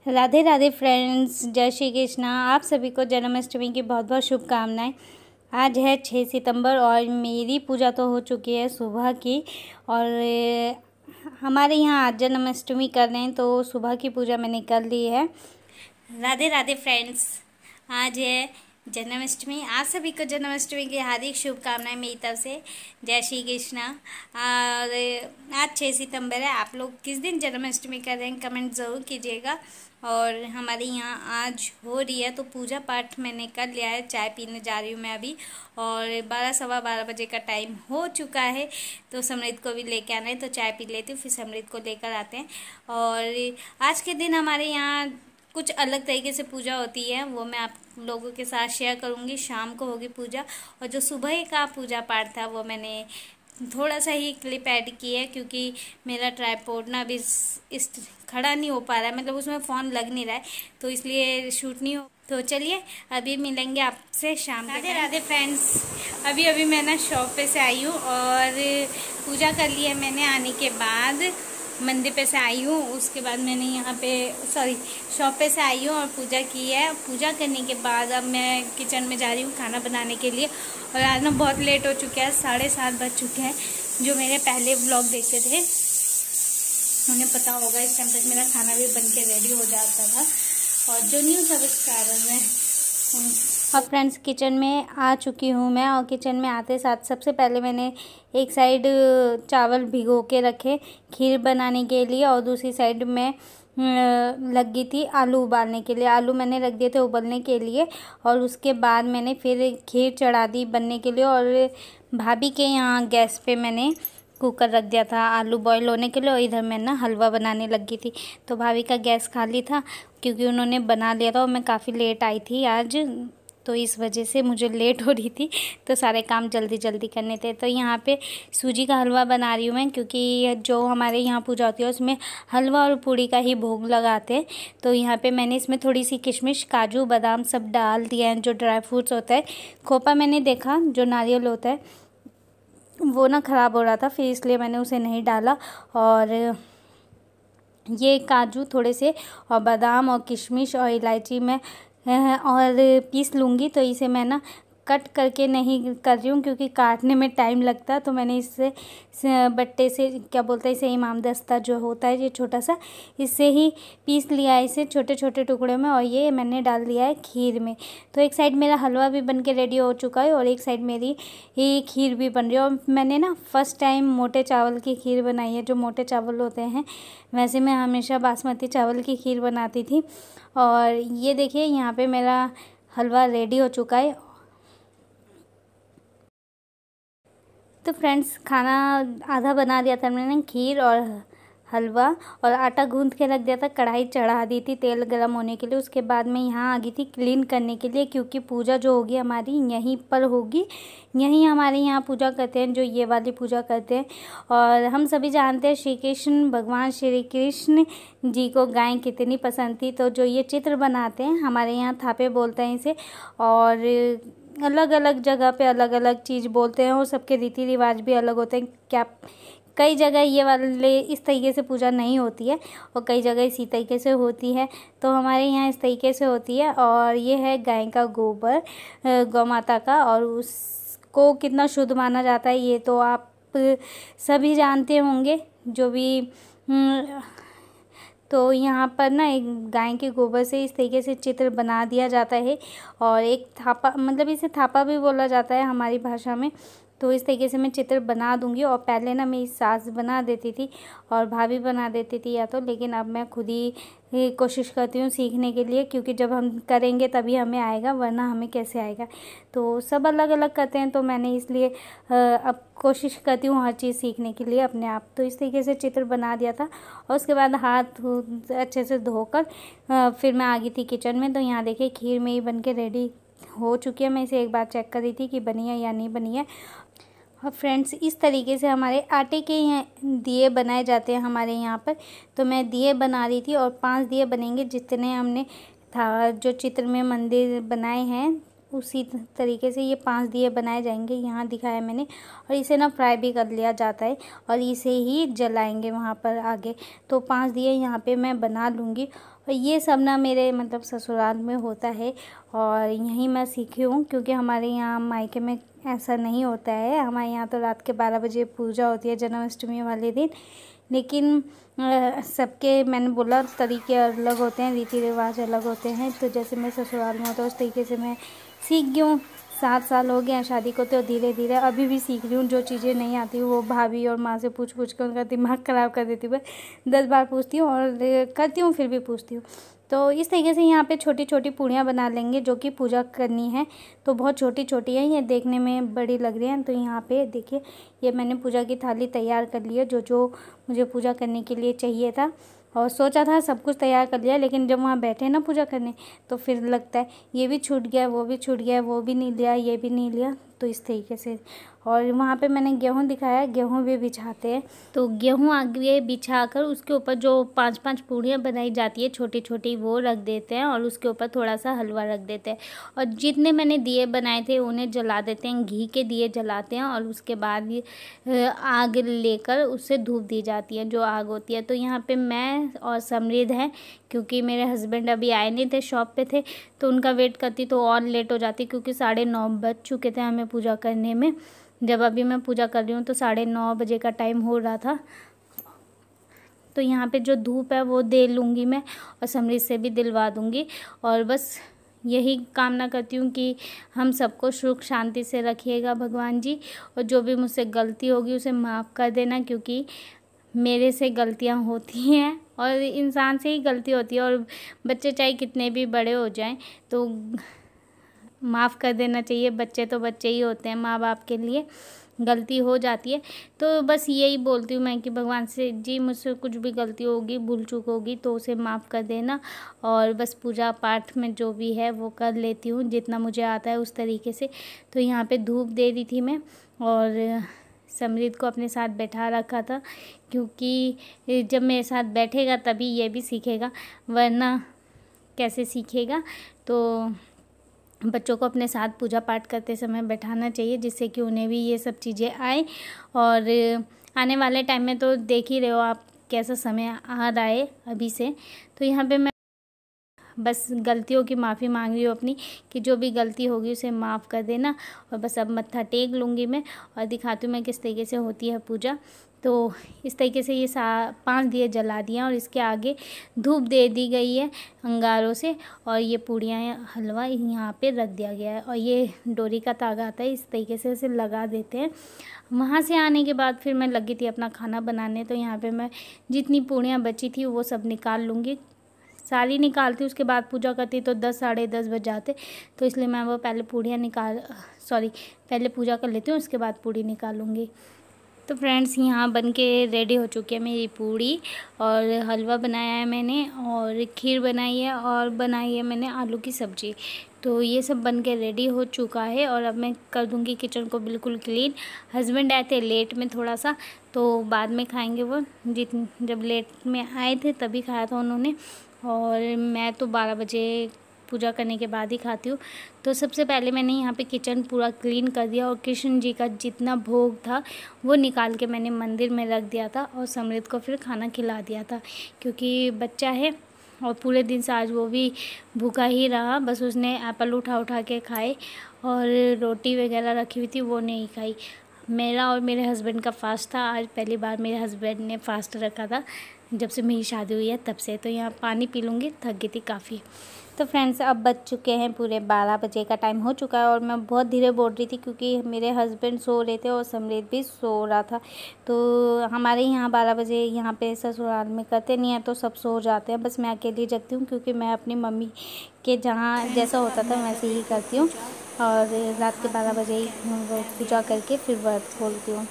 Radhe Radhe friends, जय श्री कृष्णा। आप सभी को जन्माष्टमी की बहुत बहुत शुभकामनाएं। आज है 6 सितंबर और मेरी पूजा तो हो चुकी है सुबह की। और हमारे यहाँ आज जन्माष्टमी कर रहे हैं तो सुबह की पूजा मैंने कर ली है। राधे राधे फ्रेंड्स, आज है जन्माष्टमी। आप सभी को जन्माष्टमी की हार्दिक शुभकामनाएं मेरी तरफ से। जय श्री कृष्णा। और आज 6 सितंबर है। आप लोग किस दिन जन्माष्टमी कर रहे हैं कमेंट ज़रूर कीजिएगा। और हमारे यहाँ आज हो रही है तो पूजा पाठ मैंने कर लिया है। चाय पीने जा रही हूँ मैं अभी और 12 सवा 12 बजे का टाइम हो चुका है। तो समृद्ध को भी लेके आना है तो चाय पी लेती हूँ, फिर समृद्ध को लेकर आते हैं। और आज के दिन हमारे यहाँ कुछ अलग तरीके से पूजा होती है, वो मैं आप लोगों के साथ शेयर करूँगी। शाम को होगी पूजा और जो सुबह का पूजा पाठ था वो मैंने थोड़ा सा ही क्लिप ऐड की है क्योंकि मेरा ट्राइपॉड ना अभी इस खड़ा नहीं हो पा रहा है, मतलब उसमें फ़ोन लग नहीं रहा है तो इसलिए शूट नहीं हो। तो चलिए अभी मिलेंगे आपसे शाम के। राधे राधे फ्रेंड्स, अभी मैं ना शॉप पे से आई हूँ और पूजा कर ली है मैंने। आने के बाद मंदिर पे से आई हूँ, उसके बाद मैंने यहाँ पे शॉप पे से आई हूँ और पूजा की है। पूजा करने के बाद अब मैं किचन में जा रही हूँ खाना बनाने के लिए। और आज ना बहुत लेट हो चुका है, 7:30 बज चुके हैं। जो मेरे पहले व्लॉग देखते थे उन्हें पता होगा इस टाइम तक मेरा खाना भी बन के रेडी हो जाता था। और जो न्यू सब्सक्राइबर हैं और फ्रेंड्स, किचन में आ चुकी हूँ मैं। और किचन में आते साथ सबसे पहले मैंने एक साइड चावल भिगो के रखे खीर बनाने के लिए और दूसरी साइड में लग गई थी आलू उबालने के लिए। आलू मैंने रख दिए थे उबलने के लिए और उसके बाद मैंने फिर खीर चढ़ा दी बनने के लिए। और भाभी के यहाँ गैस पे मैंने कुकर रख दिया था आलू बॉईल होने के लिए और इधर मैं ना हलवा बनाने लग गई थी। तो भाभी का गैस खाली था क्योंकि उन्होंने बना लिया था और मैं काफ़ी लेट आई थी आज, तो इस वजह से मुझे लेट हो रही थी तो सारे काम जल्दी जल्दी करने थे। तो यहाँ पे सूजी का हलवा बना रही हूँ मैं क्योंकि जो हमारे यहाँ पूजा होती है उसमें हलवा और पूड़ी का ही भोग लगाते हैं। तो यहाँ पे मैंने इसमें थोड़ी सी किशमिश काजू बादाम सब डाल दिया है, जो ड्राई फ्रूट्स होता है। खोपा मैंने देखा जो नारियल होता है वो ना ख़राब हो रहा था, फिर इसलिए मैंने उसे नहीं डाला। और ये काजू थोड़े से और बादाम और किशमिश और इलायची में और पीस लूँगी। तो इसे मैं ना कट करके नहीं कर रही हूँ क्योंकि काटने में टाइम लगता है। तो मैंने इससे बट्टे से, क्या बोलते हैं इसे, इमाम दस्ता जो होता है ये छोटा सा, इससे ही पीस लिया है इसे छोटे छोटे टुकड़े में। और ये मैंने डाल दिया है खीर में। तो एक साइड मेरा हलवा भी बन के रेडी हो चुका है और एक साइड मेरी ये खीर भी बन रही है। और मैंने ना फर्स्ट टाइम मोटे चावल की खीर बनाई है। जो मोटे चावल होते हैं, वैसे मैं हमेशा बासमती चावल की खीर बनाती थी। और ये देखिए यहाँ पे मेरा हलवा रेडी हो चुका है। तो फ्रेंड्स, खाना आधा बना दिया था मैंने, खीर और हलवा, और आटा गूंथ के रख दिया था। कढ़ाई चढ़ा दी थी तेल गरम होने के लिए। उसके बाद मैं यहाँ आ गई थी क्लीन करने के लिए क्योंकि पूजा जो होगी हमारी यहीं पर होगी। यहीं हमारे यहाँ पूजा करते हैं, जो ये वाली पूजा करते हैं। और हम सभी जानते हैं श्री कृष्ण, भगवान श्री कृष्ण जी को गाय कितनी पसंद थी। तो जो ये चित्र बनाते हैं, हमारे यहाँ थापे बोलते हैं इसे, और अलग अलग जगह पे अलग अलग चीज़ बोलते हैं और सबके रीति रिवाज भी अलग होते हैं। क्या कई जगह ये वाले इस तरीके से पूजा नहीं होती है और कई जगह इसी तरीके से होती है। तो हमारे यहाँ इस तरीके से होती है। और ये है गाय का गोबर गौ माता का, और उसको कितना शुद्ध माना जाता है ये तो आप सभी जानते होंगे जो भी। तो यहाँ पर ना एक गाय के गोबर से इस तरीके से चित्र बना दिया जाता है। और एक थापा, मतलब इसे थापा भी बोला जाता है हमारी भाषा में। तो इस तरीके से मैं चित्र बना दूंगी। और पहले ना मेरी सास बना देती थी और भाभी बना देती थी या तो, लेकिन अब मैं खुद ही कोशिश करती हूँ सीखने के लिए क्योंकि जब हम करेंगे तभी हमें आएगा, वरना हमें कैसे आएगा। तो सब अलग अलग करते हैं तो मैंने इसलिए अब कोशिश करती हूँ हर चीज़ सीखने के लिए अपने आप। तो इस तरीके से चित्र बना दिया था और उसके बाद हाथ अच्छे से धोकर फिर मैं आ गई थी किचन में। तो यहाँ देखिए खीर मेरी बन के रेडी हो चुकी है। मैं इसे एक बार चेक कर रही थी कि बनी है या नहीं बनी है। और फ्रेंड्स, इस तरीके से हमारे आटे के दिए बनाए जाते हैं हमारे यहाँ पर। तो मैं दिए बना रही थी और 5 दिए बनेंगे जितने हमने था जो चित्र में मंदिर बनाए हैं उसी तरीके से ये 5 दिए बनाए जाएंगे, यहाँ दिखाया मैंने। और इसे ना फ्राई भी कर लिया जाता है और इसे ही जलाएंगे वहाँ पर आगे। तो 5 दिए यहाँ पे मैं बना लूँगी। और ये सब ना मेरे मतलब ससुराल में होता है और यहीं मैं सीखी हूँ, क्योंकि हमारे यहाँ मायके में ऐसा नहीं होता है। हमारे यहाँ तो रात के 12 बजे पूजा होती है जन्माष्टमी वाले दिन। लेकिन सबके मैंने बोला तरीके अलग होते हैं, रीति रिवाज अलग होते हैं। तो जैसे मैं ससुराल में होता है उस तरीके से मैं सीख गई हूँ। 7 साल हो गए हैं शादी को, तो धीरे धीरे अभी भी सीख रही हूँ। जो चीज़ें नहीं आती वो भाभी और माँ से पूछ पूछ कर उनका दिमाग ख़राब कर देती हूँ। 10 बार पूछती हूँ और करती हूँ, फिर भी पूछती हूँ। तो इस तरीके से यहाँ पे छोटी छोटी पूड़ियाँ बना लेंगे जो कि पूजा करनी है। तो बहुत छोटी छोटी है, ये देखने में बड़ी लग रही हैं। तो यहाँ पे देखिए ये मैंने पूजा की थाली तैयार कर ली है, जो जो मुझे पूजा करने के लिए चाहिए था। और सोचा था सब कुछ तैयार कर लिया, लेकिन जब वहाँ बैठे ना पूजा करने तो फिर लगता है ये भी छूट गया, वो भी छूट गया, वो भी नहीं लिया, ये भी नहीं लिया। तो इस तरीके से। और वहाँ पे मैंने गेहूँ दिखाया, गेहूँ भी बिछाते हैं। तो गेहूँ आगे बिछा कर उसके ऊपर जो 5-5 पूड़ियाँ बनाई जाती है छोटी छोटी, वो रख देते हैं और उसके ऊपर थोड़ा सा हलवा रख देते हैं। और जितने मैंने दिए बनाए थे उन्हें जला देते हैं, घी के दिए जलाते हैं। और उसके बाद आग लेकर उससे धूप दी जाती है, जो आग होती है। तो यहाँ पे मैं और समृद्ध हैं, क्योंकि मेरे हस्बैंड अभी आए नहीं थे, शॉप पे थे। तो उनका वेट करती तो और लेट हो जाती, क्योंकि 9:30 बज चुके थे हमें पूजा करने में। जब अभी मैं पूजा कर रही हूँ तो 9:30 बजे का टाइम हो रहा था। तो यहाँ पे जो धूप है वो दे लूँगी मैं, और समृद्ध से भी दिलवा दूँगी। और बस यही कामना करती हूँ कि हम सबको सुख शांति से रखिएगा भगवान जी। और जो भी मुझसे गलती होगी उसे माफ़ कर देना, क्योंकि मेरे से गलतियाँ होती हैं और इंसान से ही गलती होती है। और बच्चे चाहे कितने भी बड़े हो जाएं तो माफ़ कर देना चाहिए। बच्चे तो बच्चे ही होते हैं, माँ बाप के लिए गलती हो जाती है। तो बस यही बोलती हूँ मैं कि भगवान से जी मुझसे कुछ भी गलती होगी, भूल चूक होगी तो उसे माफ़ कर देना। और बस पूजा पाठ में जो भी है वो कर लेती हूँ जितना मुझे आता है उस तरीके से। तो यहाँ पे धूप दे दी थी मैं, और समृद्ध को अपने साथ बैठा रखा था, क्योंकि जब मेरे साथ बैठेगा तभी ये भी सीखेगा, वरना कैसे सीखेगा। तो बच्चों को अपने साथ पूजा पाठ करते समय बैठाना चाहिए, जिससे कि उन्हें भी ये सब चीज़ें आए। और आने वाले टाइम में तो देख ही रहे हो आप कैसा समय आ रहा है अभी से। तो यहाँ पे मैं बस गलतियों की माफ़ी मांग रही हूँ अपनी, कि जो भी गलती होगी उसे माफ़ कर देना। और बस अब मत्था टेक लूँगी मैं और दिखाती हूँ मैं किस तरीके से होती है पूजा। तो इस तरीके से ये 5 दिए जला दिए और इसके आगे धूप दे दी गई है अंगारों से। और ये पूड़ियाँ हलवा यहाँ पे रख दिया गया है, और ये डोरी का तागा आता है, इस तरीके से इसे लगा देते हैं। वहाँ से आने के बाद फिर मैं लगी थी अपना खाना बनाने। तो यहाँ पे मैं जितनी पूड़ियाँ बची थी वो सब निकाल लूँगी, सारी निकालती, उसके बाद पूजा करती तो 10 साढ़े 10 बज जाते। तो इसलिए मैं वो पहले पहले पूजा कर लेती हूँ, उसके बाद पूड़ी निकालूंगी। तो फ्रेंड्स यहाँ बन के रेडी हो चुकी है मेरी पूड़ी, और हलवा बनाया है मैंने, और खीर बनाई है, और बनाई है मैंने आलू की सब्ज़ी। तो ये सब बन के रेडी हो चुका है, और अब मैं कर दूँगी किचन को बिल्कुल क्लीन। हस्बैंड आए थे लेट में थोड़ा सा, तो बाद में खाएंगे वो। जब लेट में आए थे तभी खाया था उन्होंने, और मैं तो 12 बजे पूजा करने के बाद ही खाती हूँ। तो सबसे पहले मैंने यहाँ पे किचन पूरा क्लीन कर दिया, और कृष्ण जी का जितना भोग था वो निकाल के मैंने मंदिर में रख दिया था, और समृद्ध को फिर खाना खिला दिया था, क्योंकि बच्चा है और पूरे दिन से आज वो भी भूखा ही रहा। बस उसने एप्पल उठा उठा के खाए, और रोटी वगैरह रखी हुई थी वो नहीं खाई। मेरा और मेरे हस्बैंड का फास्ट था आज, पहली बार मेरे हस्बैंड ने फास्ट रखा था जब से मेरी शादी हुई है तब से। तो यहाँ पानी पी लूँगी, थक गई थी काफ़ी। तो फ्रेंड्स अब बज चुके हैं पूरे 12 बजे का टाइम हो चुका है, और मैं बहुत धीरे बोल रही थी क्योंकि मेरे हस्बैंड सो रहे थे और समृद्ध भी सो रहा था। तो हमारे यहाँ 12 बजे यहाँ पे ससुराल में करते नहीं है, तो सब सो जाते हैं, बस मैं अकेली जगती हूँ, क्योंकि मैं अपनी मम्मी के जहाँ जैसा होता था वैसे ही करती हूँ। और रात के 12 बजे ही पूजा करके फिर व्रत खोलती हूँ।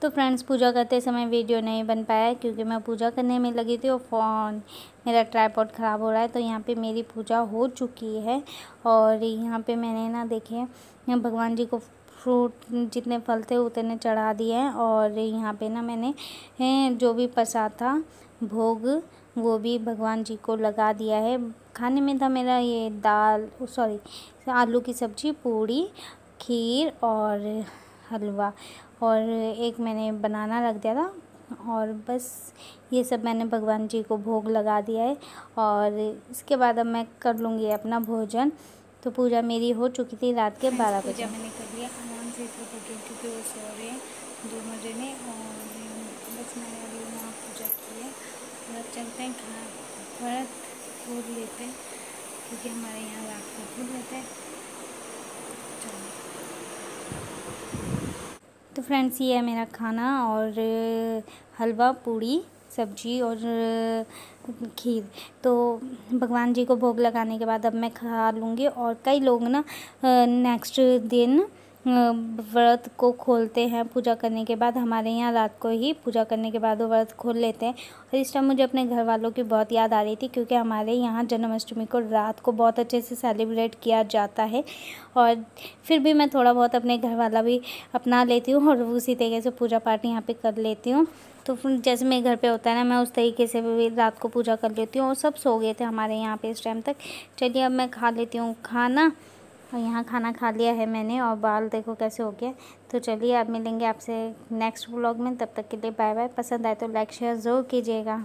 तो फ्रेंड्स पूजा करते समय वीडियो नहीं बन पाया, क्योंकि मैं पूजा करने में लगी थी और फ़ोन मेरा ट्राइपॉड ख़राब हो रहा है। तो यहाँ पे मेरी पूजा हो चुकी है, और यहाँ पे मैंने ना देखे भगवान जी को फ्रूट जितने फल थे उतने चढ़ा दिए हैं। और यहाँ पे ना मैंने जो भी प्रसाद था भोग वो भी भगवान जी को लगा दिया है। खाने में था मेरा ये दाल सॉरी आलू की सब्ज़ी, पूड़ी, खीर और हलवा, और एक मैंने बनाना रख दिया था। और बस ये सब मैंने भगवान जी को भोग लगा दिया है। और इसके बाद अब मैं कर लूँगी अपना भोजन। तो पूजा मेरी हो चुकी थी रात के 12 बजे। पूजा मैंने कर लिया आराम से, क्योंकि वो सो रहे हैं दोनों जने। और बस मैंने अभी वहाँ पूजा की है। और अब चलते हैं व्रत खोल लेते हैं, क्योंकि हमारे यहाँ रात को खोल लेते हैं। चलो तो फ्रेंड्स ये है मेरा खाना, और हलवा, पूड़ी, सब्जी और खीर। तो भगवान जी को भोग लगाने के बाद अब मैं खा लूँगी। और कई लोग ना नेक्स्ट दिन व्रत को खोलते हैं पूजा करने के बाद। हमारे यहाँ रात को ही पूजा करने के बाद वो व्रत खोल लेते हैं। और इस टाइम मुझे अपने घर वालों की बहुत याद आ रही थी, क्योंकि हमारे यहाँ जन्माष्टमी को रात को बहुत अच्छे से सेलिब्रेट किया जाता है। और फिर भी मैं थोड़ा बहुत अपने घर वाला भी अपना लेती हूँ और उसी तरीके से पूजा पाठ यहाँ पे कर लेती हूँ। तो फिर जैसे मेरे घर पे होता है ना, मैं उस तरीके से भी रात को पूजा कर लेती हूँ। और सब सो गए थे हमारे यहाँ पे इस टाइम तक। चलिए अब मैं खा लेती हूँ खाना। और यहाँ खाना खा लिया है मैंने, और बाल देखो कैसे हो गया। तो चलिए अब मिलेंगे आपसे नेक्स्ट व्लॉग में, तब तक के लिए बाय बाय। पसंद आए तो लाइक शेयर ज़रूर कीजिएगा।